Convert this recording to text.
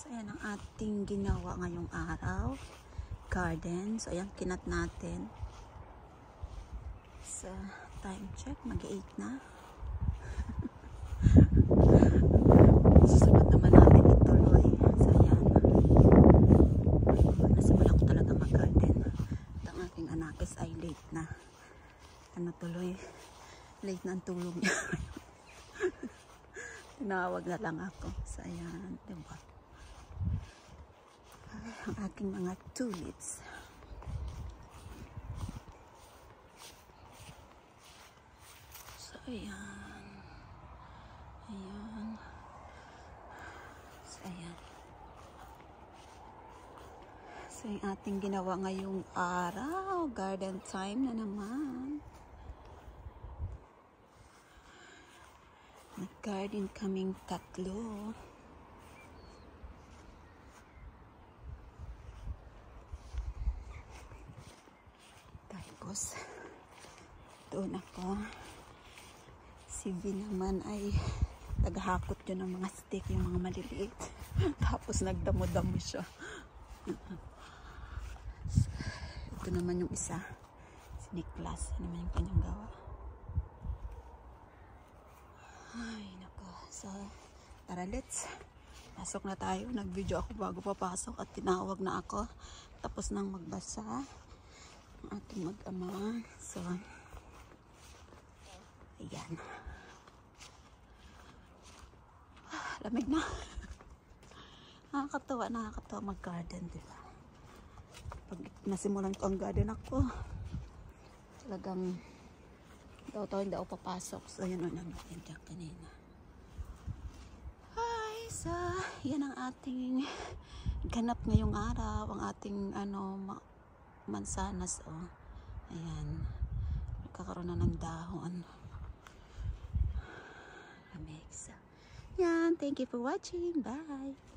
So, ayan ang ating ginawa ngayong araw. Garden. So, ayan, kinat natin. So, time check. Mag-8 na. Susunod naman natin ituloy. So, ayan. Nasimulan ko talaga mag-garden. At ang aking anakis ay late na. Ano tuloy? Late na ang tulog niya. Tinawag na lang ako. So, ayan. Diba? Ang aking mga tulips. So, ayan. Ayan. So, ayan. So, yung ating ginawa ngayong araw. Garden time na naman. Nag-garden kaming tatlo. Tapos, doon ako. Si V naman ay taghakot yun ng mga stick, yung mga maliliit. Tapos nagdamo-damo siya. Ito naman yung isa. Si Niklas. Ano naman yung kanyang gawa. Ay, nako. So, tara, let's. Pasok na tayo. Nag-video ako bago papasok at tinawag na ako. Tapos nang magbasa ang ating mag-ama. So, ayan. Lamig na. Nakakatawa mag-garden, diba? Pag nasimulan ko ang garden ako, talagang hindi ako papasok. So, yan ang namin dyan kanina. Hi! So, yan ang ating ganap ngayong araw. Ang ating, mansanas, oh. Ayan. Nagkakaroon na ng dahon. Lamig. So, yan. Thank you for watching. Bye!